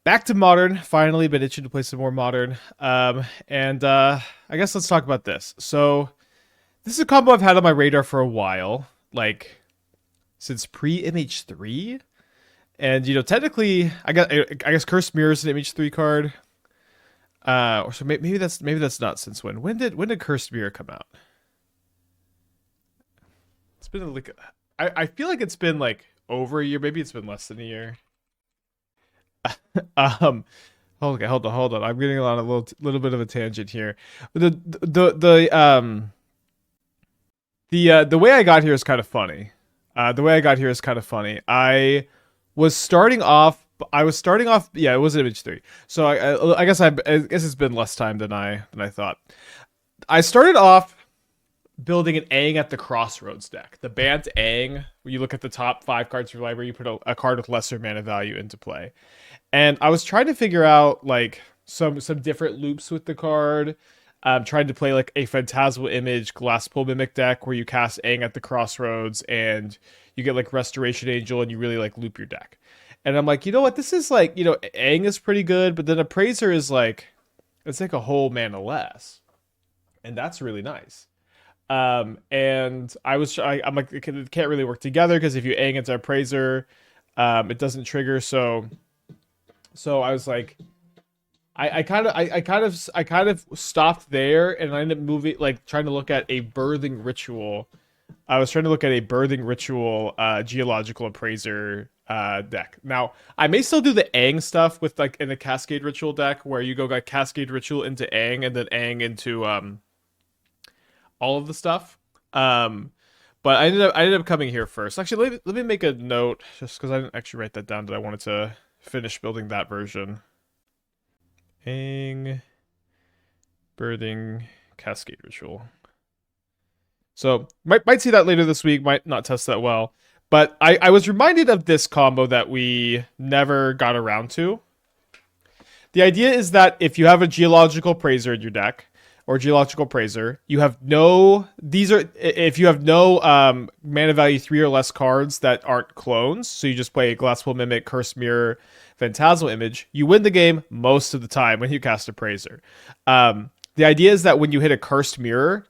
Back to Modern. Finally, been itching to play some more Modern. And I guess let's talk about this. So this is a combo I've had on my radar for a while, like since pre-Image 3. And technically, I guess Cursed Mirror is an Image 3 card. Or so maybe that's not since when. When did Cursed Mirror come out? It's been like I feel like it's been like over a year. Maybe it's been less than a year. Um, okay, hold on. I'm getting on a little bit of a tangent here. The way I got here is kind of funny. The way I got here is kind of funny. Was starting off. I was starting off. Yeah, it was Image 3. So I guess it's been less time than I thought. I started off building an Aang at the Crossroads deck. The Bant Aang, where you look at the top 5 cards from your library, you put a card with lesser mana value into play. And I was trying to figure out like some different loops with the card. Trying to play like a Phantasmal Image Glasspool Mimic deck where you cast Aang at the Crossroads and you get like Restoration Angel and you really like loop your deck. And I'm like, you know what? This is like, Aang is pretty good, but then Appraiser is like, it's like a whole mana less. And that's really nice. And I'm like, it can't really work together because if you Aang into Appraiser, it doesn't trigger. So I was like, I kind of stopped there, and I ended up moving, like trying to look at a birthing ritual. I was trying to look at a birthing ritual, geological appraiser deck. Now I may still do the Aang stuff with like in a Cascade Ritual deck, where you go like Cascade Ritual into Aang and then Aang into all of the stuff. But I ended up coming here first. Actually, let me make a note just because I didn't actually write that down that I wanted to finish building that version. Aang birthing Cascade Ritual. So might see that later this week. Might not test that well, but I was reminded of this combo that we never got around to. The idea is that if you have a Geological Appraiser in your deck, or Geological Appraiser, you have no. If you have no mana value 3 or less cards that aren't clones, so you just play a Glasspool Mimic, Cursed Mirror, Phantasmal Image, you win the game most of the time when you cast Appraiser. The idea is that when you hit a Cursed Mirror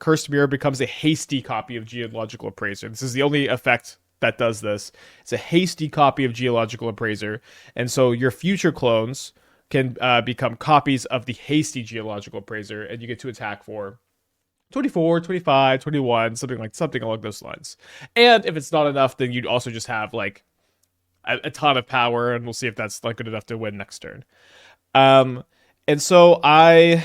becomes a hasty copy of Geological Appraiser. This is the only effect that does this. It's a hasty copy of Geological Appraiser, and so your future clones can become copies of the hasty Geological Appraiser, and you get to attack for 24, 25, 21, something along those lines. And if it's not enough, then you'd also just have like a ton of power, and we'll see if that's like good enough to win next turn. And so I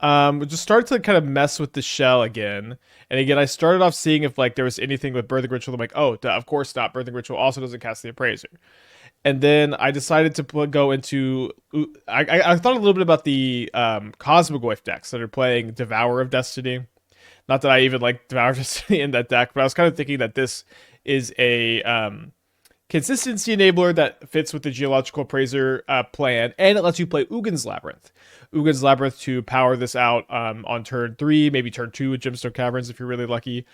just started to kind of mess with the shell again. And again, I started off seeing if like there was anything with Birthing Ritual. I'm like, oh, of course not. Birthing Ritual also doesn't cast the Appraiser. And then I decided to go into. I thought a little bit about the Cosmogoyf decks that are playing Devourer of Destiny. Not that I even like Devourer of Destiny in that deck, but I was kind of thinking that this is a consistency enabler that fits with the Geological Appraiser plan, and it lets you play Ugin's Labyrinth. Ugin's Labyrinth to power this out on turn 3, maybe turn 2 with Gemstone Caverns if you're really lucky.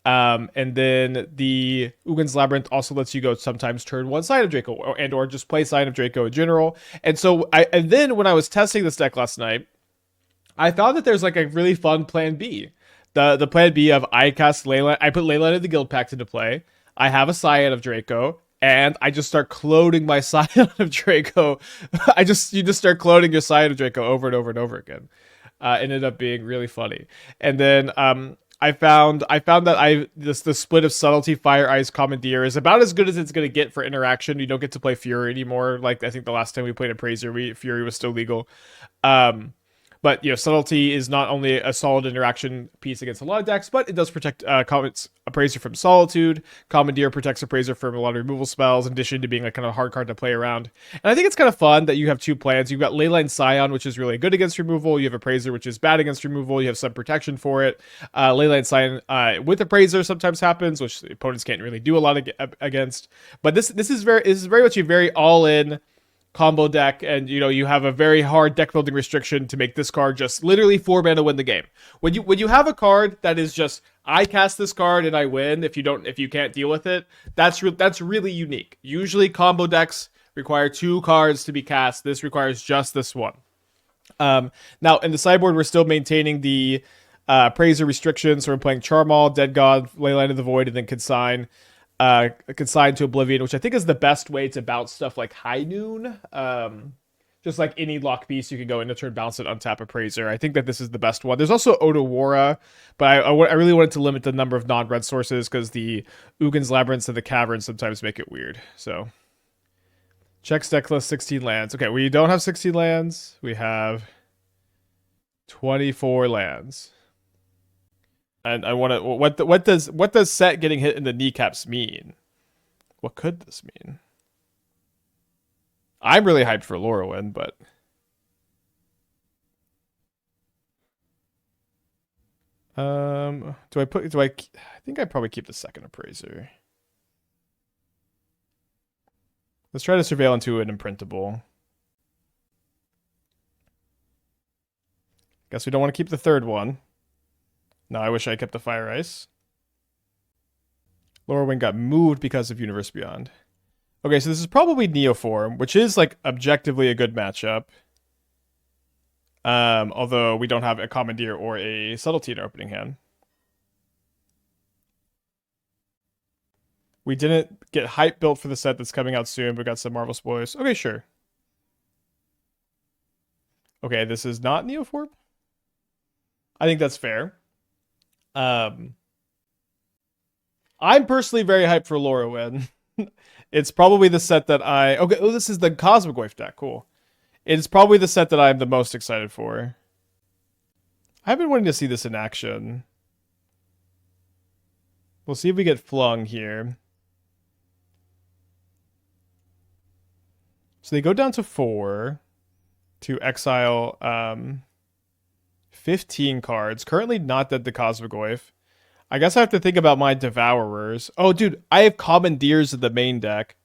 And then the Ugin's Labyrinth also lets you go sometimes turn 1 Scion of Draco or just play Scion of Draco in general. And so and then when I was testing this deck last night, I found that there's like a really fun plan B. The plan B of I cast Leyline, I put Leyline of the Guildpact into play. I have a Scion of Draco, and I just start cloning my Scion of Draco. You just start cloning your Scion of Draco over and over and over again. Ended up being really funny. And then I found that the split of Subtlety, Fire, Ice, Commandeer is about as good as it's gonna get for interaction. You don't get to play Fury anymore. Like I think the last time we played Appraiser, Fury was still legal. But Subtlety is not only a solid interaction piece against a lot of decks, but it does protect Appraiser from Solitude. Commandeer protects Appraiser from a lot of removal spells, in addition to being like kind of a hard card to play around. And I think it's kind of fun that you have two plans. You've got Leyline Scion, which is really good against removal. You have Appraiser, which is bad against removal. You have some protection for it. Leyline Scion with Appraiser sometimes happens, which opponents can't really do a lot against. But this is very much a very all-in combo deck, and you have a very hard deck building restriction to make this card just literally 4 mana win the game. When you have a card that is just I cast this card and I win if you can't deal with it, that's really unique. Usually combo decks require 2 cards to be cast. This requires just this one. Now, in the sideboard, we're still maintaining the Appraiser restrictions. So we're playing Charmaw, Dead God, Leyline of the Void, and then Consign. Consign to Oblivion, which I think is the best way to bounce stuff like High Noon. Just like any lock piece, you can go into turn, bounce it, untap Appraiser. I think that this is the best one. There's also Odawara, but I really wanted to limit the number of non-red sources because the Ugin's Labyrinths and the Caverns sometimes make it weird. So, checks deck list 16 lands. Okay, we don't have 16 lands. We have 24 lands. And I want to. What does set getting hit in the kneecaps mean? What could this mean? I'm really hyped for Lorwyn, but I think I probably keep the second Appraiser. Let's try to surveil into an imprintable. Guess we don't want to keep the third one. No, I wish I kept the Fire Ice. Lorwyn got moved because of Universe Beyond. Okay, so this is probably Neoform, which is like objectively a good matchup. Although we don't have a Commandeer or a Subtlety in our opening hand. We didn't get hype built for the set that's coming out soon. We got some Marvel spoilers. Okay, sure. Okay, this is not Neoform. I think that's fair. I'm personally very hyped for Lorwyn. It's probably the set that okay, oh, this is the Cosmic Wave deck. Cool. It's probably the set that I'm the most excited for. I've been wanting to see this in action. We'll see if we get flung here. So they go down to 4 to exile 15 cards. Currently not dead to Cosmic Wave. I guess I have to think about my Devourers. Oh, dude, I have Commandeers in the main deck.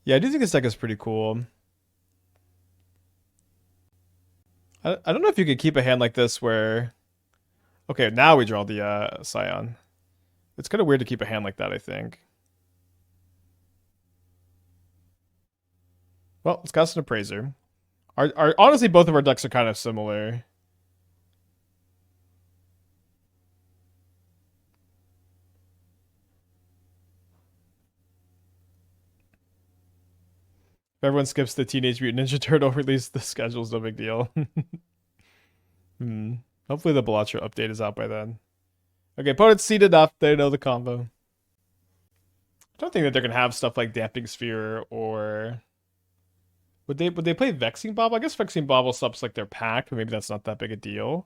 Yeah, I do think this deck is pretty cool. I don't know if you could keep a hand like this where... Okay, now we draw the Scion. It's kind of weird to keep a hand like that, I think. Well, let's cast an Appraiser. Honestly, both of our decks are kind of similar. If everyone skips the Teenage Mutant Ninja Turtle release, the schedule's no big deal. Hopefully the Bellatra update is out by then. Okay, opponent's seeded up. They know the combo. I don't think that they're going to have stuff like Damping Sphere or... Would they play Vexing Bauble? I guess Vexing Bauble subs like their pack, but maybe that's not that big a deal.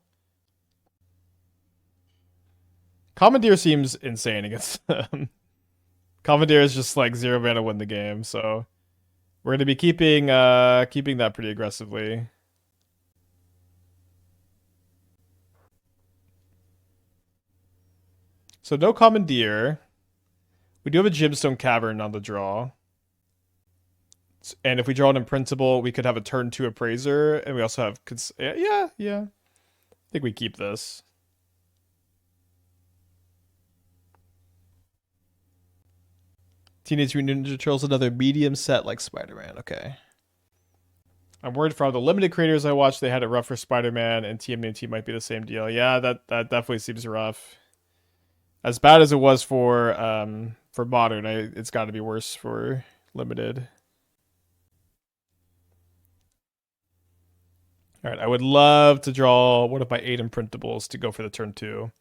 Commandeer seems insane against them. Commandeer is just like 0 mana win the game, so... We're going to be keeping that pretty aggressively. So no Commandeer. We do have a Gemstone Cavern on the draw. And if we draw an Imprintable, we could have a turn 2 Appraiser. And we also have... Yeah. I think we keep this. Teenage Mutant Ninja Turtles, another medium set like Spider-Man. Okay. I'm worried for all the limited creators I watched. They had it rough for Spider-Man, and TMNT might be the same deal. Yeah, that definitely seems rough. As bad as it was for Modern, it's got to be worse for Limited. All right, I would love to draw one of my 8 Imprintables to go for the turn 2.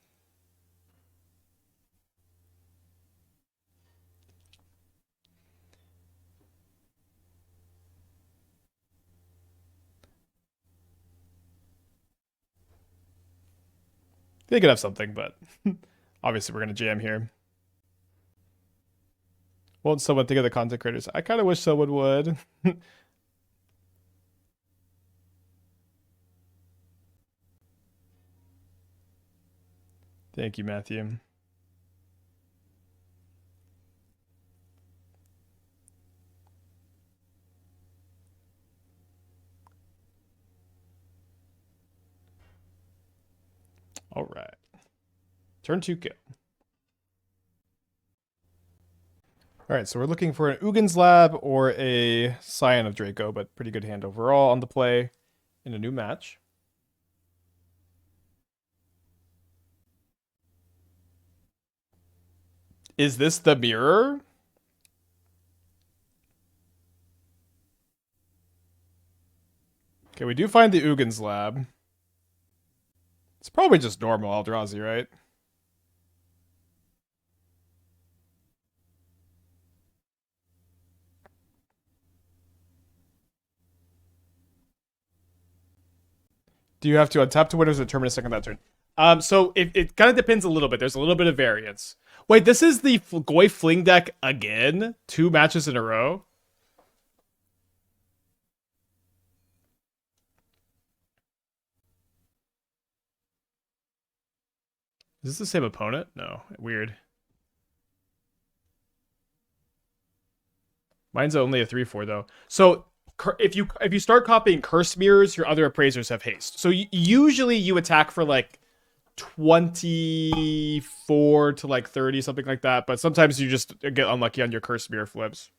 They could have something, but obviously we're going to jam here. Won't someone think of the content creators? I kind of wish someone would. Thank you, Matthew. All right. Turn 2 kill. All right, so we're looking for an Ugin's Lab or a Scion of Draco, but pretty good hand overall on the play in a new match. Is this the mirror? Okay, we do find the Ugin's Lab. It's probably just normal Eldrazi, right? Do you have to untap to winners or determine a second that turn? So it kind of depends a little bit. There's a little bit of variance. Wait, this is the Goy Fling deck again? 2 matches in a row? Is this the same opponent? No. Weird. Mine's only a 3/4 though. So if you start copying curse mirrors, your other appraisers have haste. So usually you attack for like 24 to like 30, something like that. But sometimes you just get unlucky on your curse mirror flips.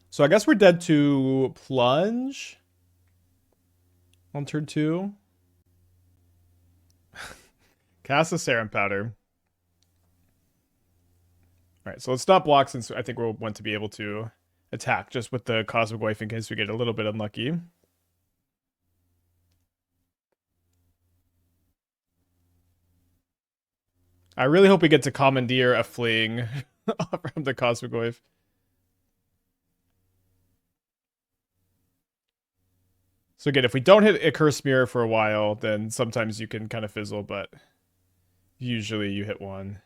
So I guess we're dead to plunge on turn 2. Cast a Serum Powder. All right, so let's not block since I think we'll want to be able to attack just with the Cosmic Wife in case we get a little bit unlucky. I really hope we get to Commandeer a Fling from the Cosmic Wife. So again, if we don't hit a Curse Mirror for a while, then sometimes you can kind of fizzle, but usually you hit one.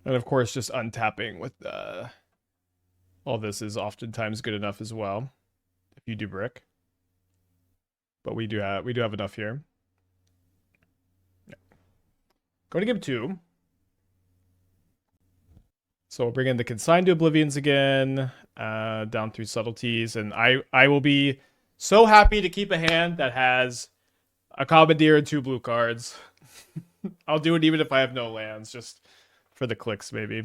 And of course, just untapping with all this is oftentimes good enough as well. If you do brick, but we do have enough here. Yeah. Going to give 2. So we'll bring in the Consign to Oblivions again, down through Subtleties, and I will be so happy to keep a hand that has a Commandeer and 2 blue cards. I'll do it even if I have no lands, just for the clicks, maybe.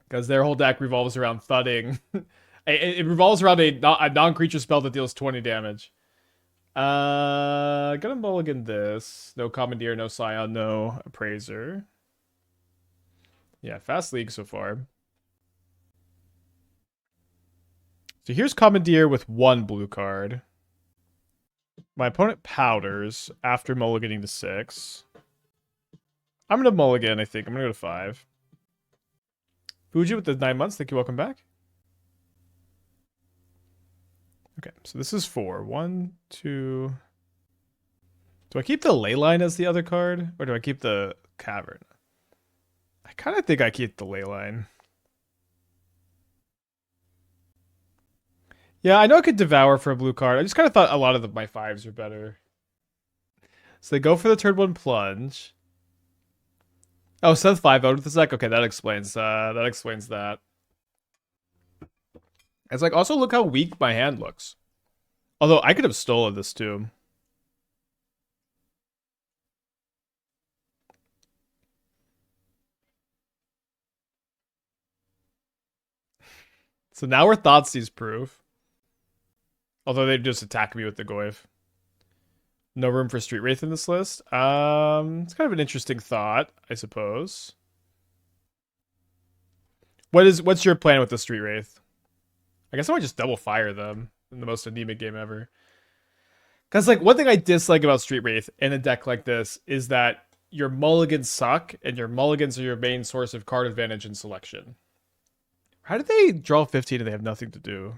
Because their whole deck revolves around thudding. It revolves around a non-creature spell that deals 20 damage. Gonna mulligan this. No Commandeer, no Scion, no Appraiser. Yeah, fast league so far. So here's Commandeer with 1 blue card. My opponent powders after mulliganing to 6. I'm going to mulligan, I think. I'm going to go to 5. Fuji with the 9 months. Thank you. Welcome back. Okay, so this is 4. 1, 2. Do I keep the Leyline as the other card? Or do I keep the Cavern? I kind of think I keep the Leyline. Yeah, I know I could Devour for a blue card. I just kind of thought a lot of my 5s are better. So they go for the turn 1 plunge. Oh, Seth 5 out with the deck. Okay, that explains that. It's like, also look how weak my hand looks. Although I could have stolen this too. So now we're Thoughtseize proof. Although they just attack me with the Goyf. No room for Street Wraith in this list. It's kind of an interesting thought, I suppose. What's your plan with the Street Wraith? I guess I might just double fire them in the most anemic game ever. Because like one thing I dislike about Street Wraith in a deck like this is that your mulligans suck, and your mulligans are your main source of card advantage and selection. How did they draw 15 and they have nothing to do?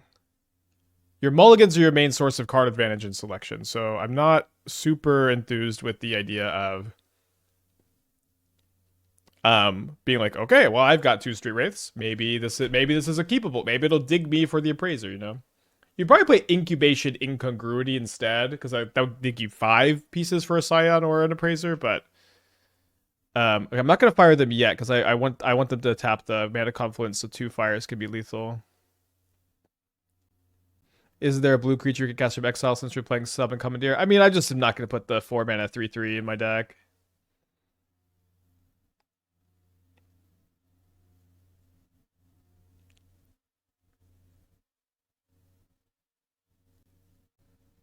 Your mulligans are your main source of card advantage and selection, so I'm not super enthused with the idea of Being like, okay, well, I've got 2 Street Wraiths. Maybe this is a keepable. Maybe it'll dig me for the Appraiser, you know? You'd probably play Incubation Incongruity instead, because that would dig you 5 pieces for a Scion or an Appraiser, but I'm not gonna fire them yet, because I want them to tap the Mana Confluence, so 2 fires could be lethal. Is there a blue creature you can cast from exile since you're playing Sub and Commandeer? I mean, I just am not gonna put the 4 mana 3/3 in my deck.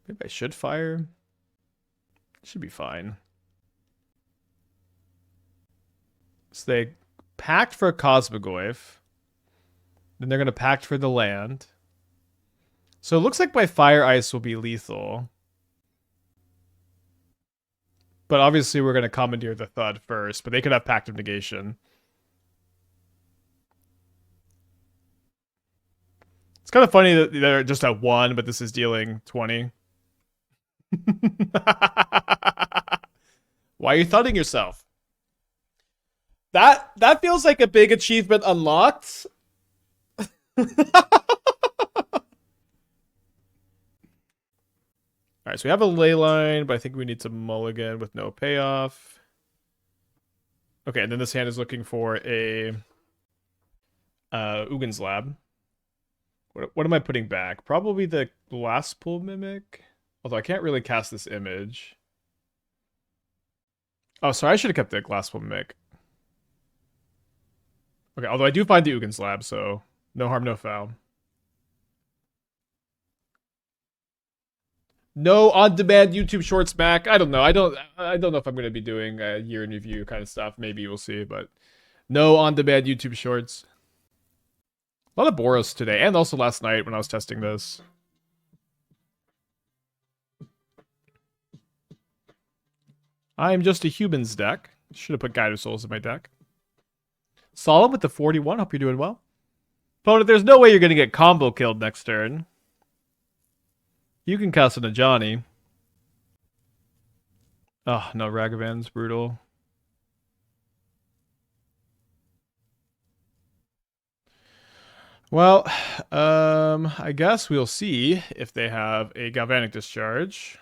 Maybe I should fire. Should be fine. So they packed for Cosmogoyf. Then they're going to pact for the land. So it looks like my Fire Ice will be lethal. But obviously we're going to Commandeer the Thud first. But they could have Pact of Negation. It's kind of funny that they're just at 1, but this is dealing 20. Why are you thudding yourself? That feels like a big achievement unlocked. Alright, so we have a Leyline, but I think we need some mulligan with no payoff. Okay, and then this hand is looking for a Ugin's Lab. What am I putting back? Probably the Glasspool Mimic. Although I can't really cast this image. Oh, sorry, I should have kept the Glasspool Mimic. Okay, although I do find the Ugin's Lab, so no harm, no foul. No on-demand YouTube Shorts back. I don't know. I don't know if I'm going to be doing a year in review kind of stuff. Maybe we'll see, but no on-demand YouTube Shorts. A lot of Boros today, and also last night when I was testing this. I'm just a humans deck. Should have put Guide of Souls in my deck. Solemn with the 41. Hope you're doing well. Opponent, there's no way you're going to get combo killed next turn. You can cast an Ajani. Oh, no, Ragavan's brutal. Well, I guess we'll see if they have a Galvanic Discharge.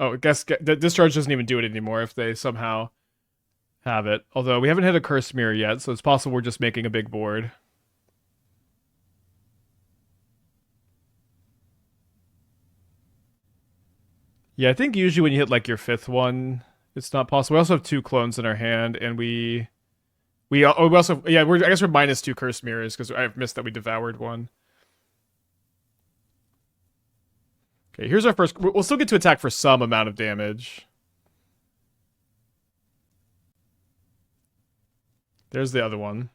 Oh, I guess the Discharge doesn't even do it anymore if they somehow have it. Although we haven't hit a Curse Mirror yet, so it's possible we're just making a big board. Yeah, I think usually when you hit like your 5th one, it's not possible. We also have 2 clones in our hand, and we also, yeah, I guess we're minus 2 Curse Mirrors because I've missed that we devoured one. Okay, here's our first. We'll still get to attack for some amount of damage. There's the other one.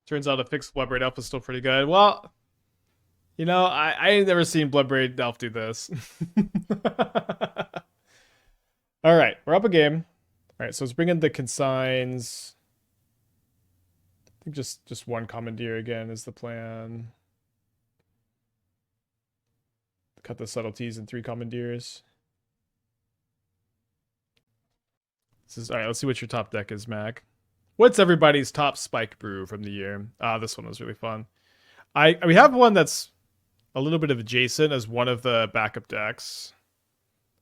Turns out a fixed Bloodbraid Elf is still pretty good. Well, you know, I ain't never seen Bloodbraid Elf do this. All right, we're up a game. All right, so let's bring in the consigns. I think just one Commandeer again is the plan. Cut the subtleties in 3 Commandeers. This is all right. Let's see what your top deck is, Mac. What's everybody's top spike brew from the year? This one was really fun. We have one that's a little bit of adjacent as one of the backup decks.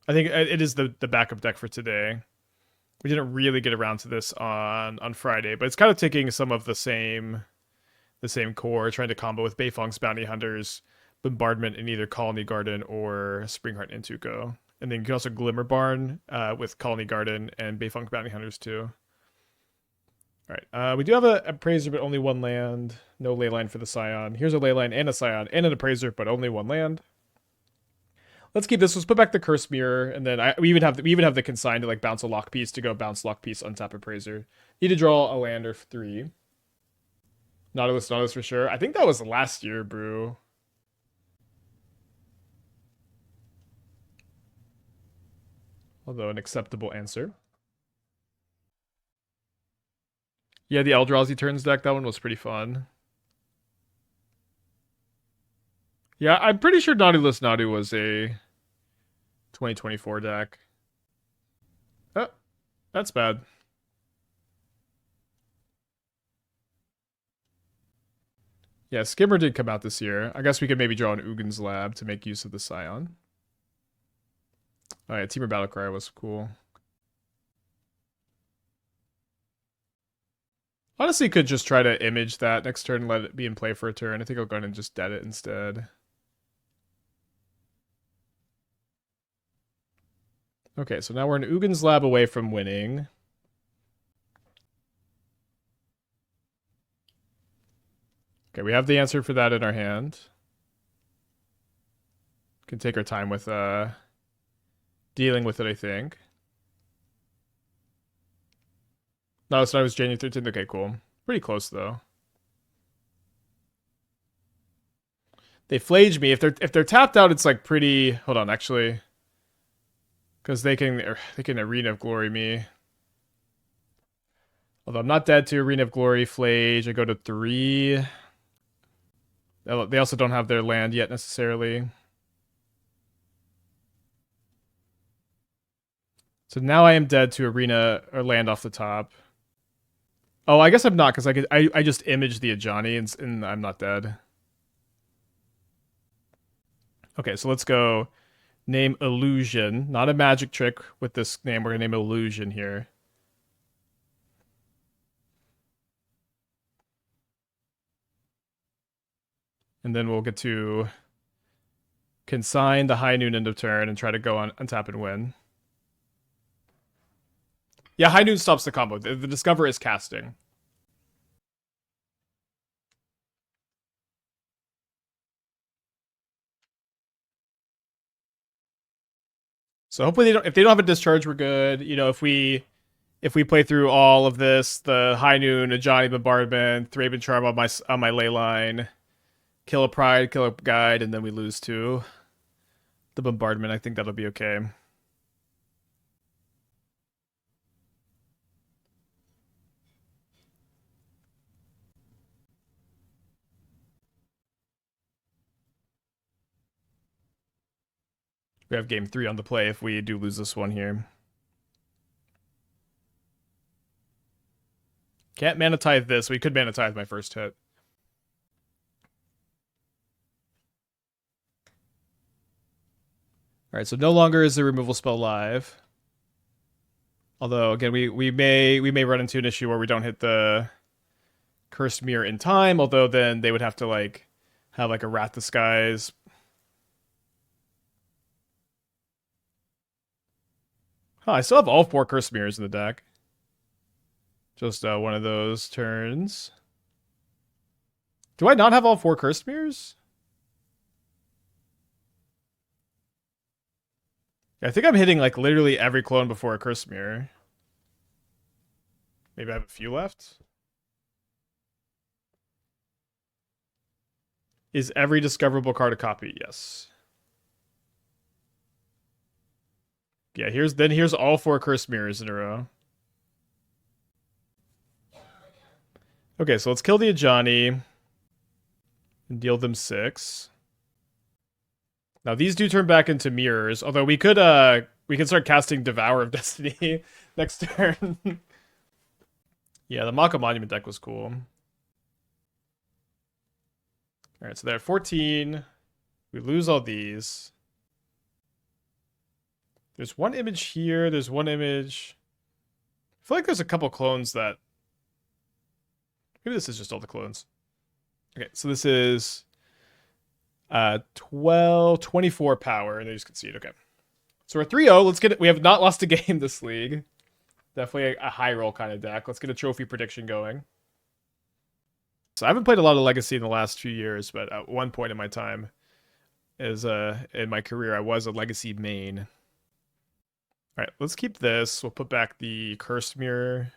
I think it is the backup deck for today. We didn't really get around to this on Friday, but it's kind of taking some of the same core, trying to combo with Beifong's Bounty Hunters, Bombardment in either Colony Garden or Springheart and Tuco. And then you can also Glimmer Barn with Colony Garden and Beifong's Bounty Hunters too. All right. We do have a Appraiser, but only one land. No Leyline for the Scion. Here's a Leyline and a Scion and an Appraiser, but only one land. Let's keep this. Let's put back the Curse Mirror, and then we even have the Consign to like bounce a lock piece to go bounce lock piece, untap Appraiser. Need to draw a lander for 3. Nautilus for sure. I think that was last year, Brew. Although an acceptable answer. Yeah, the Eldrazi turns deck, that one was pretty fun. Yeah, I'm pretty sure Nautilus Nadu was a 2024 deck. Oh, that's bad. Yeah, Skimmer did come out this year. I guess we could maybe draw an Ugin's Lab to make use of the Scion. Oh yeah, Teamer Battlecry was cool. Honestly, could just try to image that next turn and let it be in play for a turn. I think I'll go ahead and just dead it instead. Okay, so now we're an Ugin's Lab away from winning. Okay, we have the answer for that in our hand. Can take our time with dealing with it, I think. No, so that was January 13th. Okay, cool. Pretty close though. They flage me. If they're tapped out, it's like pretty. Hold on, actually, because they can Arena of Glory me. Although I'm not dead to Arena of Glory, flage. I go to 3. They also don't have their land yet necessarily. So now I am dead to Arena or land off the top. Oh, I guess I'm not, because I just imaged the Ajani and I'm not dead. Okay, so let's go name Illusion. Not a magic trick with this name. We're going to name Illusion here. And then we'll get to Consign the High Noon end of turn and try to go on untap and win. Yeah, High Noon stops the combo. The Discover is casting. So hopefully if they don't have a discharge, we're good. You know, if we play through all of this, the High Noon, a Johnny Bombardment, Thraben Charm on my Leyline, kill a Pride, kill a Guide, and then we lose to the Bombardment, I think that'll be okay. We have game 3 on the play if we do lose this one here. Can't Mana Tithe this. We could Mana Tithe my first hit. Alright, so no longer is the removal spell live. Although, again, we may run into an issue where we don't hit the Cursed Mirror in time, although then they would have to like have like a Wrath Disguise. Huh, I still have all 4 Cursed Mirrors in the deck. Just one of those turns. Do I not have all 4 Cursed Mirrors? I think I'm hitting like literally every clone before a Cursed Mirror. Maybe I have a few left. Is every discoverable card a copy? Yes. Yeah, here's all 4 Cursed Mirrors in a row. Okay, so let's kill the Ajani and deal them 6. Now these do turn back into mirrors, although we could start casting Devourer of Destiny next turn. Yeah, the Maka Monument deck was cool. Alright, so they're at 14. We lose all these. There's one image here, there's one image. I feel like there's a couple clones that... Maybe this is just all the clones. Okay, so this is 24 power, and they just concede. Okay. So we're 3-0. Let's get it. We have not lost a game this league. Definitely a high roll kind of deck. Let's get a trophy prediction going. So I haven't played a lot of Legacy in the last few years, but at one point in my time, in my career, I was a Legacy main. All right, let's keep this. We'll put back the Curse Mirror.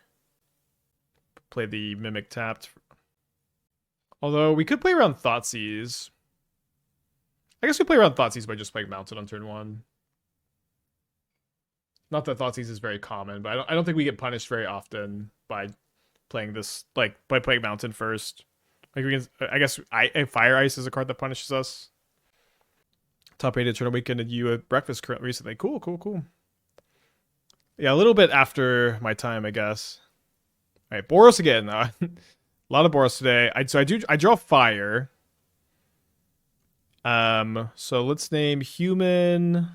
Play the Mimic tapped. Although we could play around Thoughtseize. I guess we play around Thoughtseize by just playing Mountain on turn 1. Not that Thoughtseize is very common, but I don't think we get punished very often by playing this, like, by playing Mountain first. Like, we can, I guess Fire Ice is a card that punishes us. Top 8 Eternal Weekend and you at breakfast recently. Cool, cool, cool. Yeah, a little bit after my time, I guess. All right, Boros again. A lot of Boros today. I draw Fire. So let's name Human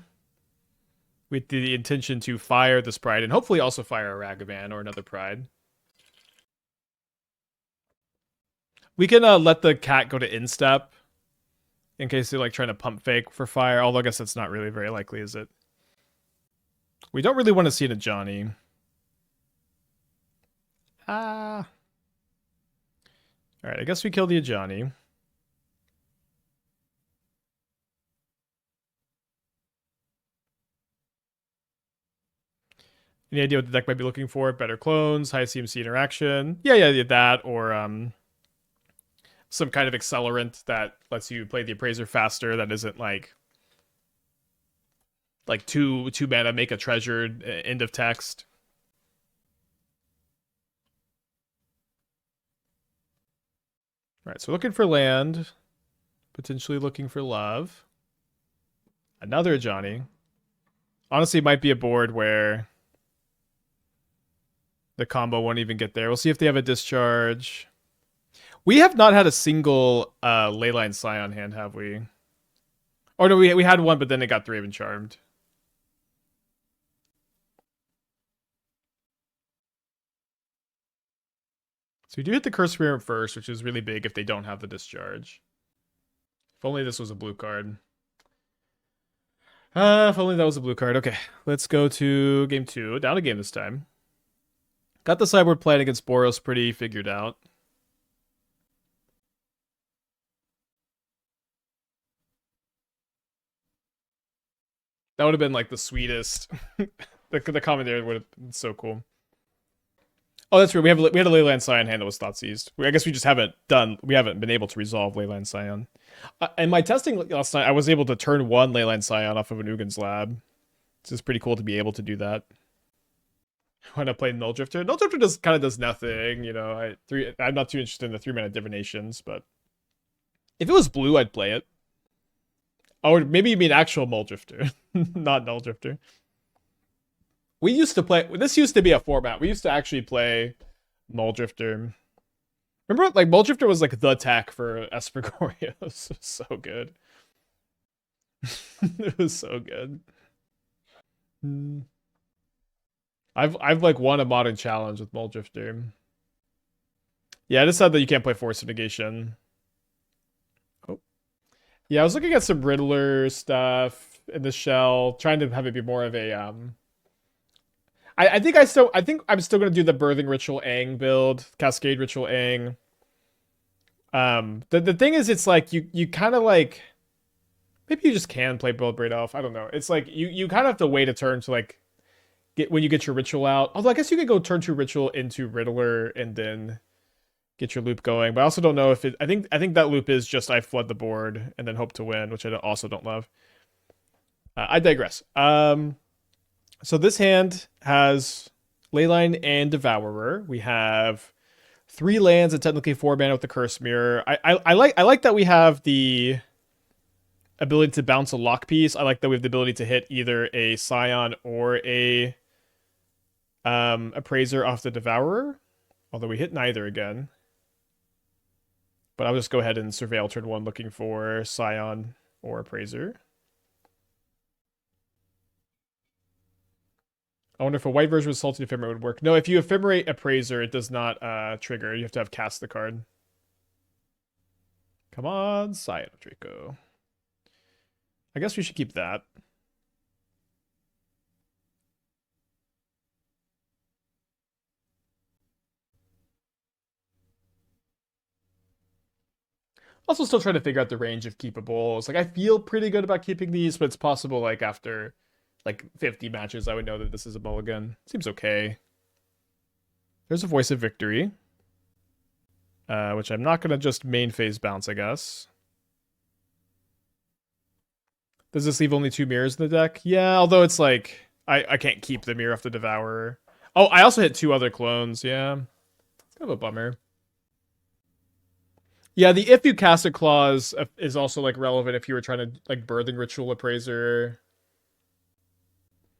with the intention to fire this Pride and hopefully also fire a Ragavan or another Pride. We can let the cat go to instep in case they're like trying to pump fake for fire, although I guess that's not really very likely, is it? We don't really want to see it at Johnny. Alright, I guess we kill the Ajani. Any idea what the deck might be looking for? Better clones, high CMC interaction. Yeah, that, or some kind of accelerant that lets you play the Appraiser faster that isn't like two mana, make a treasured end of text. Alright, so looking for land. Potentially looking for love. Another Ajani. Honestly, it might be a board where the combo won't even get there. We'll see if they have a discharge. We have not had a single Leyline Scion hand, have we? Oh no, we had one, but then it got Draven Charmed. So we do hit the Curse Spirit first, which is really big if they don't have the discharge. If only this was a blue card. If only that was a blue card. Okay, let's go to game 2. Down a game this time. Got the sideboard plan against Boros pretty figured out. That would have been like the sweetest. the Commandeer would have been so cool. Oh, that's weird. We had a Leyline Scion hand that was Thoughtseized. I guess we just haven't been able to resolve Leyline Scion. And my testing last night, I was able to turn one Leyline Scion off of an Ugin's lab. It's just pretty cool to be able to do that. When I play Null Drifter, Null Drifter kind of does nothing. You know, I'm not too interested in the 3-mana divinations, but if it was blue, I'd play it. Oh, maybe you mean actual Null Drifter, not Null Drifter. We used to play. This used to be a format. We used to actually play Null Drifter. Remember, like Null Drifter was like the tech for Espergorios. It was so good. It was so good. I've like won a modern challenge with Null Drifter. Yeah, I just said that you can't play Force of Negation. Oh, yeah, I was looking at some Riddler stuff in the shell, trying to have it be more of a I think I'm still gonna do the Birthing Ritual Aang build, Cascade Ritual Aang. The thing is, it's like you kind of like maybe you just can play Build Braid Elf. I don't know. It's like you kind of have to wait a turn to like when you get your ritual out. Although I guess you could go turn 2 ritual into Riddler and then get your loop going. But I also don't know if it. I think that loop is just I flood the board and then hope to win, which I also don't love. I digress. So this hand has Leyline and Devourer. We have 3 lands and technically 4 mana with the Curse Mirror. I like that we have the ability to bounce a lock piece. I like that we have the ability to hit either a Scion or a Appraiser off the Devourer. Although we hit neither again. But I'll just go ahead and surveil turn 1 looking for Scion or Appraiser. I wonder if a white version with Salted Ephemerate would work. No, if you Ephemerate Appraiser, it does not trigger. You have to have cast the card. Come on, Scion of Draco. I guess we should keep that. Also still trying to figure out the range of keepables. Like I feel pretty good about keeping these, but it's possible like after like 50 matches I would know that this is a mulligan. Seems okay. There's a Voice of Victory. Which I'm not gonna just main phase bounce, I guess. Does this leave only 2 mirrors in the deck? Yeah, although it's like I can't keep the mirror off the Devourer. Oh, I also hit 2 other clones, yeah. It's kind of a bummer. Yeah, the if you cast a clause is also like relevant if you were trying to like Birthing Ritual Appraiser.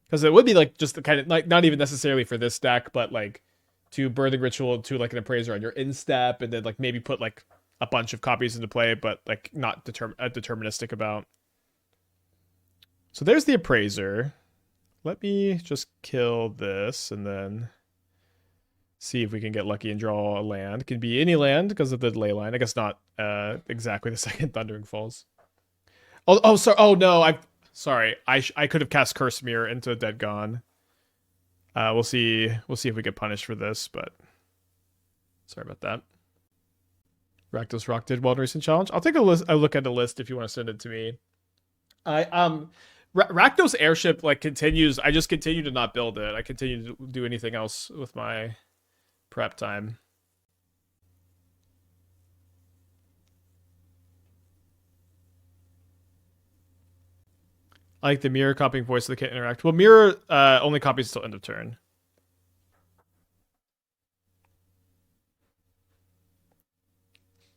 Because it would be like just the kind of like not even necessarily for this deck, but like to Birthing Ritual to like an Appraiser on your instep, and then like maybe put like a bunch of copies into play, but like not deterministic about. So there's the Appraiser. Let me just kill this and then see if we can get lucky and draw a land. It can be any land because of the Leyline. I guess not exactly the second Thundering Falls. Oh, sorry. Oh no, sorry. I could have cast Curse Mirror into Dead Gone. We'll see if we get punished for this, but sorry about that. Rakdos Rock did well in recent challenge. I'll take a look at the list if you want to send it to me. Rakdos airship like continues. I just continue to not build it. I continue to do anything else with my prep time. I like the mirror copying voice so they can't interact. Well, mirror only copies until end of turn.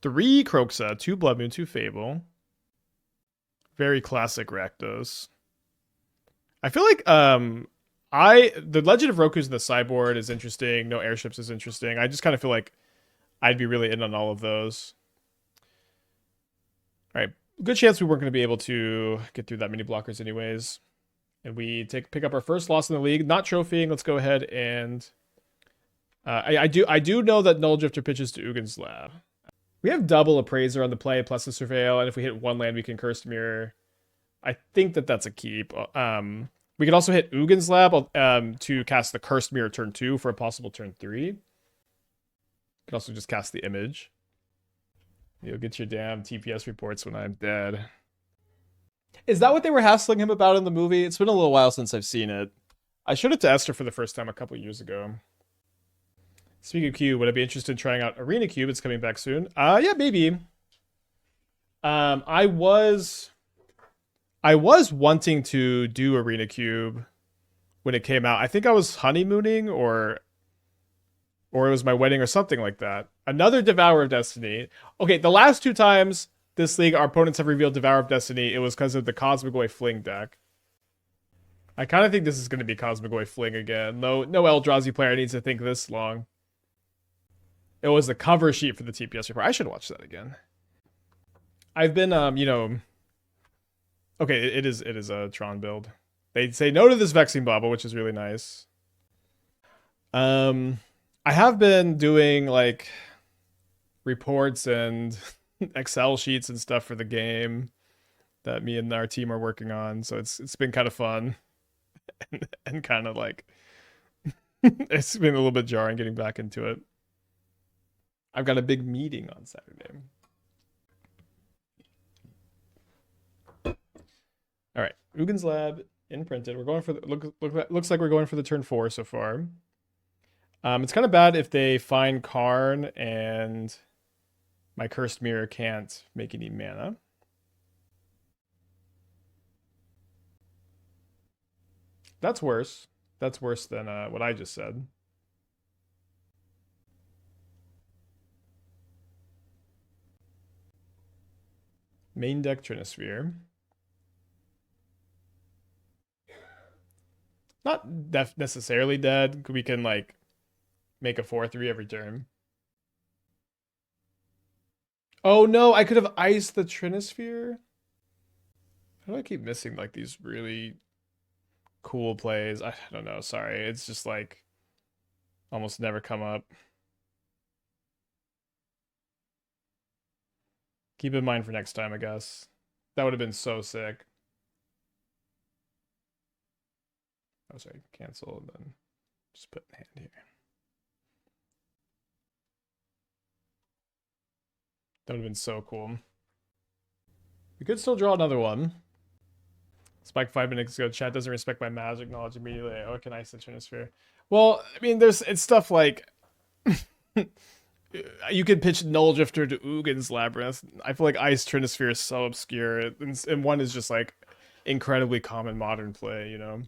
Three Kroxa, 2 Blood Moon, 2 Fable. Very classic Rakdos. I feel like the Legend of Roku's in the sideboard is interesting. No airships is interesting. I just kind of feel like I'd be really in on all of those. All right, good chance we weren't going to be able to get through that many blockers anyways. And we pick up our first loss in the league. Not trophying. Let's go ahead and I do know that Null Drifter pitches to Ugin's Lab. We have double Appraiser on the play plus the Surveil, and if we hit 1 land, we can Cursed Mirror. I think that's a keep. We could also hit Ugin's Lab to cast the Cursed Mirror turn 2 for a possible turn 3. Could also just cast the Image. You'll get your damn TPS reports when I'm dead. Is that what they were hassling him about in the movie? It's been a little while since I've seen it. I showed it to Esther for the first time a couple years ago. Speaking of Cube, would I be interested in trying out Arena Cube? It's coming back soon. Yeah, maybe. I was wanting to do Arena Cube when it came out. I think I was honeymooning or it was my wedding or something like that. Another Devourer of Destiny. Okay, the last 2 times this league our opponents have revealed Devourer of Destiny, it was because of the Cosmogoi Fling deck. I kind of think this is going to be Cosmogoi Fling again. No Eldrazi player needs to think this long. It was the cover sheet for the TPS report. I should watch that again. I've been, okay, it is a Tron build. They say no to this Vexing Bauble, which is really nice. I have been doing like reports and Excel sheets and stuff for the game that me and our team are working on, so it's been kind of fun and kind of like it's been a little bit jarring getting back into it. I've got a big meeting on Saturday. All right, Ugin's Lab imprinted. We're going for the looks like we're going for the turn 4 so far. It's kind of bad if they find Karn and my Cursed Mirror can't make any mana. That's worse. That's worse than what I just said. Main deck Trinisphere. Not necessarily dead. We can like make a 4/3 every turn. Oh no, I could have iced the Trinisphere. How do I keep missing like these really cool plays? I don't know, sorry. It's just like almost never come up. Keep in mind for next time, I guess. That would have been so sick. Oh, sorry, cancel and then just put the hand here. That would have been so cool. We could still draw another one. Spike 5 minutes ago. Chat doesn't respect my magic knowledge immediately. Oh, can I say Trinisphere? Well, I mean, it's stuff like you could pitch Null Drifter to Ugin's Labyrinth. I feel like Ice Trinisphere is so obscure, and one is just like incredibly common modern play, you know.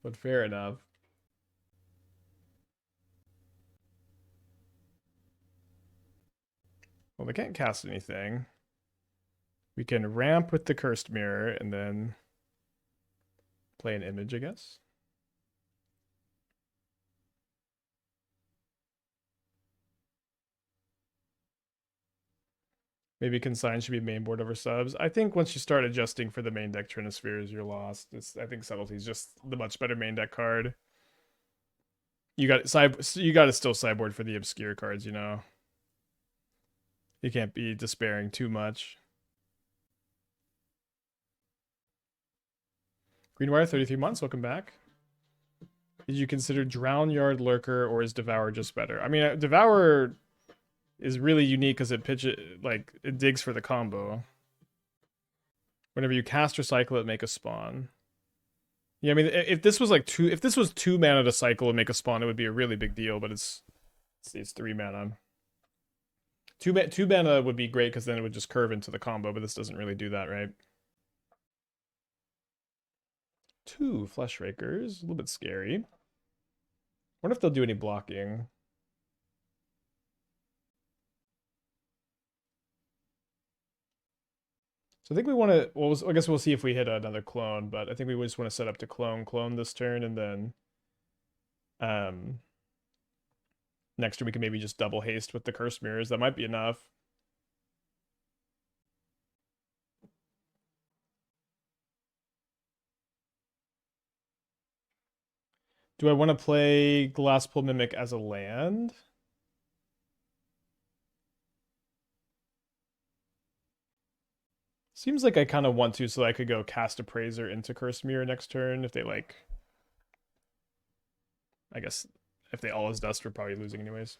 But fair enough. Well, they can't cast anything. We can ramp with the Cursed Mirror and then play an image, I guess. Maybe Consign should be main board over subs. I think once you start adjusting for the main deck Trinispheres, you're lost. I think Subtlety is just the much better main deck card. You got to still sideboard for the obscure cards, you know. You can't be despairing too much. Greenwire, 33 months. Welcome back. Did you consider Drown Yard Lurker, or is Devourer just better? I mean, Devourer is really unique because it digs for the combo. Whenever you cast or cycle it, make a spawn. Yeah, I mean, if this was 2 mana to cycle and make a spawn, it would be a really big deal. But it's 3 mana. 2 mana would be great because then it would just curve into the combo. But this doesn't really do that, right? 2 Flesh Rakers, a little bit scary. Wonder if they'll do any blocking. So I think we want to, well, I guess we'll see if we hit another clone, but I think we just want to set up to clone this turn, and then next turn we can maybe just double haste with the Curse Mirrors. That might be enough. Do I want to play Glasspool Mimic as a land? Seems like I kind of want to, so I could go cast Appraiser into Curse Mirror next turn if they like. I guess if they all is dust, we're probably losing anyways.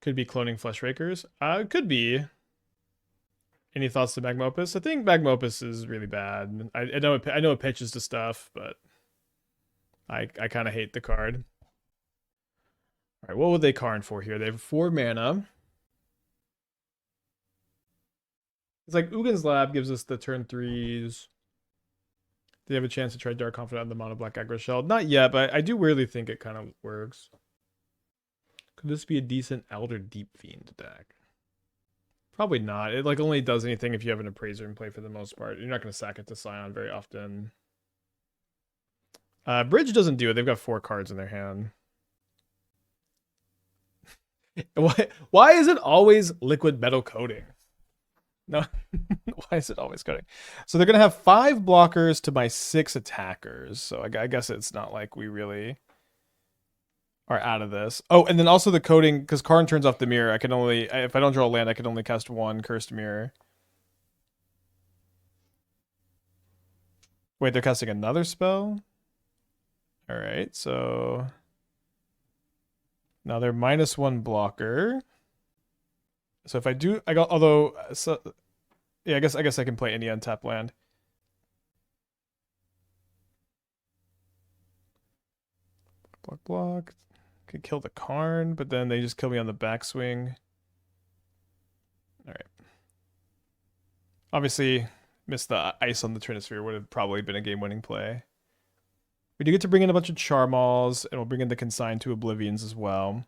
Could be cloning Flesh Rakers. Could be. Any thoughts to Magma Opus? I think Magma Opus is really bad. I know it pitches to stuff, but I kind of hate the card. All right, what would they Karn for here? They have 4 mana. It's like Ugin's Lab gives us the turn 3s. They have a chance to try Dark Confidant on the mono black aggro shell. Not yet, but I do weirdly think it kind of works. Could this be a decent Elder Deep Fiend deck? Probably not. It like only does anything if you have an Appraiser in play for the most part. You're not going to sack it to Scion very often. Bridge doesn't do it. They've got 4 cards in their hand. Why is it always liquid metal coating? No, why is it always coating? So they're going to have 5 blockers to my 6 attackers. So I guess it's not like we really are out of this. Oh, and then also the coating, because Karn turns off the mirror. I can only, if I don't draw a land, I can only cast 1 Cursed Mirror. Wait, they're casting another spell? All right, so now they're -1 blocker. So if I do, yeah, I guess I can play any untapped land. Block. Could kill the Karn, but then they just kill me on the backswing. All right. Obviously, missed the ice on the Trinisphere. Would have probably been a game-winning play. We do get to bring in a bunch of Charmaws, and we'll bring in the Consign to Oblivions as well.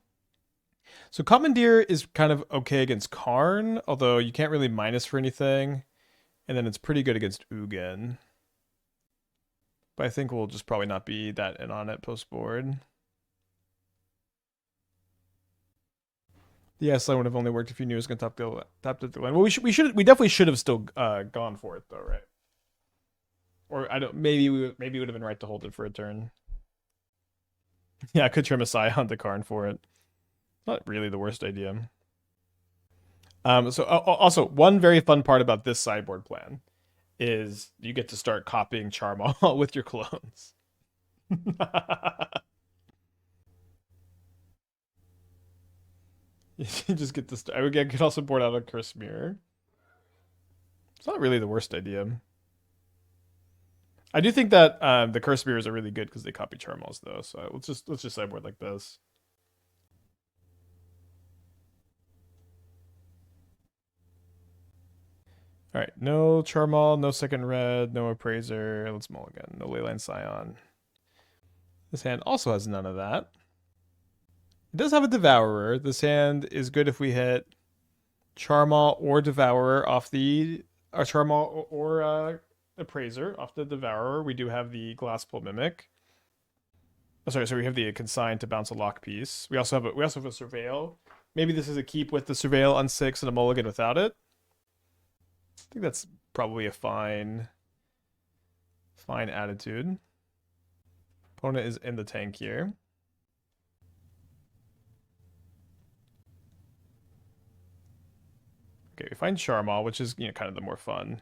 So Commandeer is kind of okay against Karn, although you can't really minus for anything. And then it's pretty good against Ugin. But I think we'll just probably not be that in on it post-board. The S line would have only worked if you knew it was going to tap the line. Well, we definitely should have still gone for it though, right? Or I don't. Maybe we would have been right to hold it for a turn. Yeah, I could trim a Scion to Karn for it. Not really the worst idea. So also one very fun part about this sideboard plan is you get to start copying Charmaw with your clones. You just get to start. I could also board out a Curse Mirror. It's not really the worst idea. I do think that the Curse Mirrors are really good because they copy Charmaws though. So let's just sideboard like this. All right, no Charmaw, no second red, no Appraiser. Let's mulligan. No Leyline Scion. This hand also has none of that. It does have a Devourer. This hand is good if we hit Charmaw or Devourer off the Charmaw or Appraiser off the Devourer. We do have the Glasspool Mimic. Oh, sorry, so we have the Consign to bounce a lock piece. We also have a Surveil. Maybe this is a keep with the Surveil on 6 and a mulligan without it. I think that's probably a fine attitude. Opponent is in the tank here. Okay, we find Charmaw, which is kind of the more fun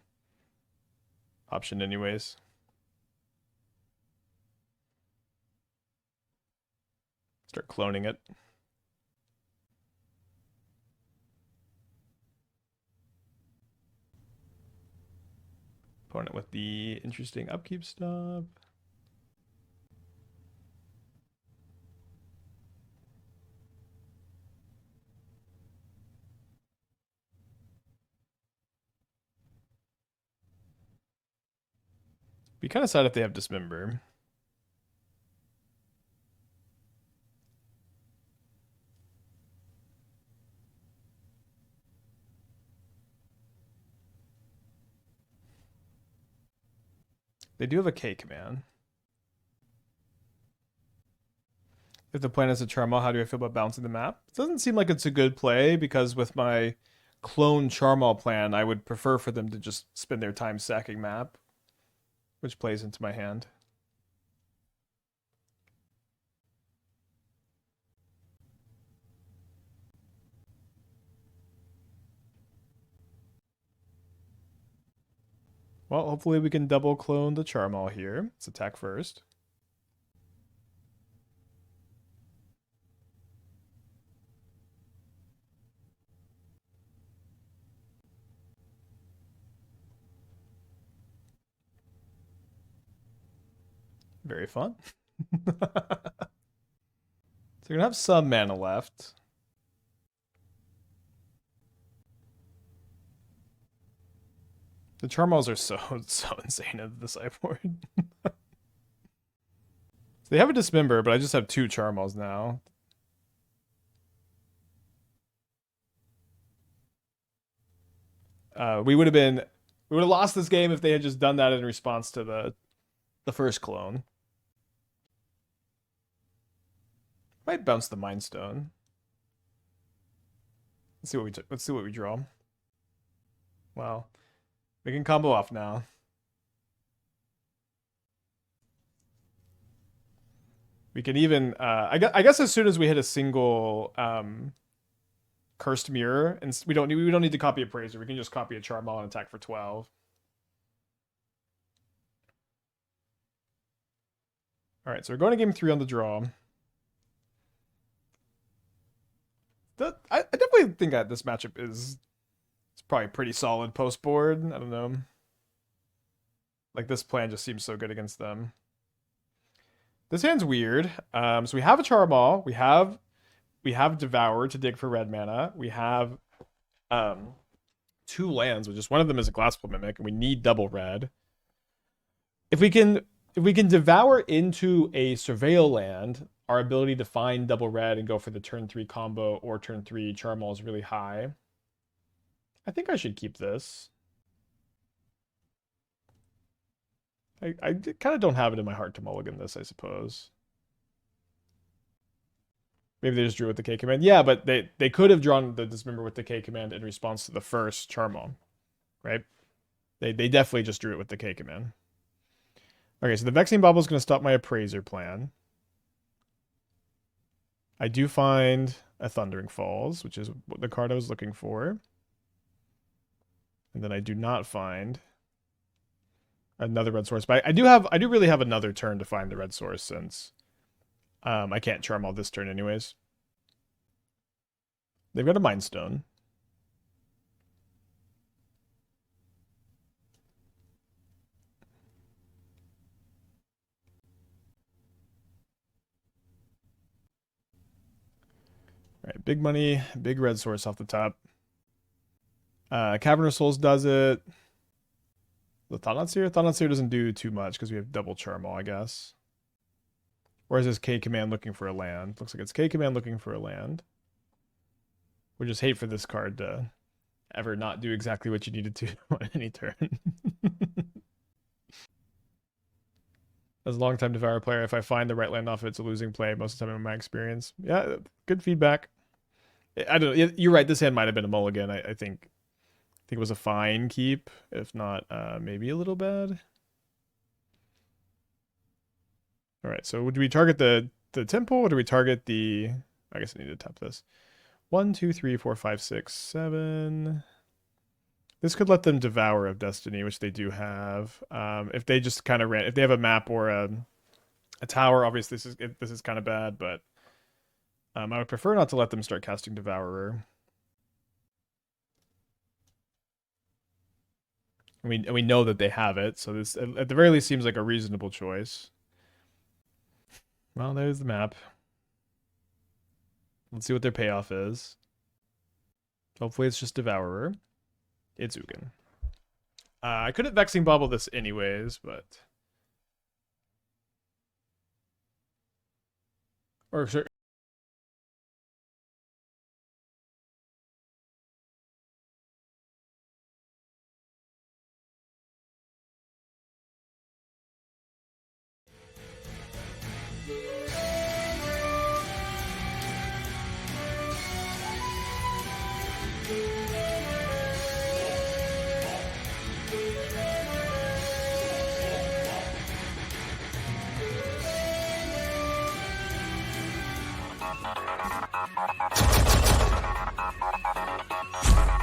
option anyways. Start cloning it. Opponent with the interesting upkeep stuff. Be kind of sad if they have Dismember. They do have a K command. If the plan is a Charmaw, how do I feel about bouncing the map? It doesn't seem like it's a good play because with my clone Charmaw plan, I would prefer for them to just spend their time sacking map, which plays into my hand. Well, hopefully we can double clone the Charmaw here. Let's attack first. Very fun. So we're gonna have some mana left. The Charmaws are so insane at the sideboard. So they have a Dismember, but I just have 2 Charmaws now. We would have lost this game if they had just done that in response to the first clone. Might bounce the Mind Stone. Let's see what we draw. Wow. We can combo off now. We can even I guess as soon as we hit a single Cursed Mirror, and we don't need to copy Appraiser. We can just copy a Charmaw and attack for 12. All right, so we're going to game 3 on the draw. I definitely think that this matchup is probably pretty solid post board. I don't know. Like this plan just seems so good against them. This hand's weird. So we have a Charmaw. We have Devour to dig for red mana. We have 2 lands, which is one of them is a Glasspool Mimic, and we need double red. If we can Devour into a Surveil land, our ability to find double red and go for the turn 3 combo or turn 3 Charmaw is really high. I think I should keep this. I kind of don't have it in my heart to mulligan this, I suppose. Maybe they just drew with the K command. Yeah, but they could have drawn the Dismember with the K command in response to the first Charmaw, right? They definitely just drew it with the K command. Okay, so the Vexing Bauble is going to stop my Appraiser plan. I do find a Thundering Falls, which is the card I was looking for. And then I do not find another red source. But I do really have another turn to find the red source since I can't Charmaw this turn anyways. They've got a Mind Stone. Alright, big money, big red source off the top. Cavern of Souls does it. The Thanatsir? Thanatsir doesn't do too much because we have double Charmaw, I guess. Or is this K command looking for a land? Looks like it's K command looking for a land. We just hate for this card to ever not do exactly what you needed to on any turn. As a long-time Devourer player, if I find the right land off it's a losing play most of the time in my experience. Yeah, good feedback. I don't know. You're right. This hand might have been a mulligan. I think it was a fine keep, if not maybe a little bad. All right. So do we target the temple or do we target the? I guess I need to tap this. 1, 2, 3, 4, 5, 6, 7. This could let them Devourer of Destiny, which they do have. If they just kind of ran, if they have a map or a tower, obviously this is kind of bad, but I would prefer not to let them start casting Devourer. And we know that they have it, so this at the very least seems like a reasonable choice. Well, there's the map. Let's see what their payoff is. Hopefully it's just Devourer. It's Ugin. I couldn't Vexing Bobble this anyways, but... Or sure.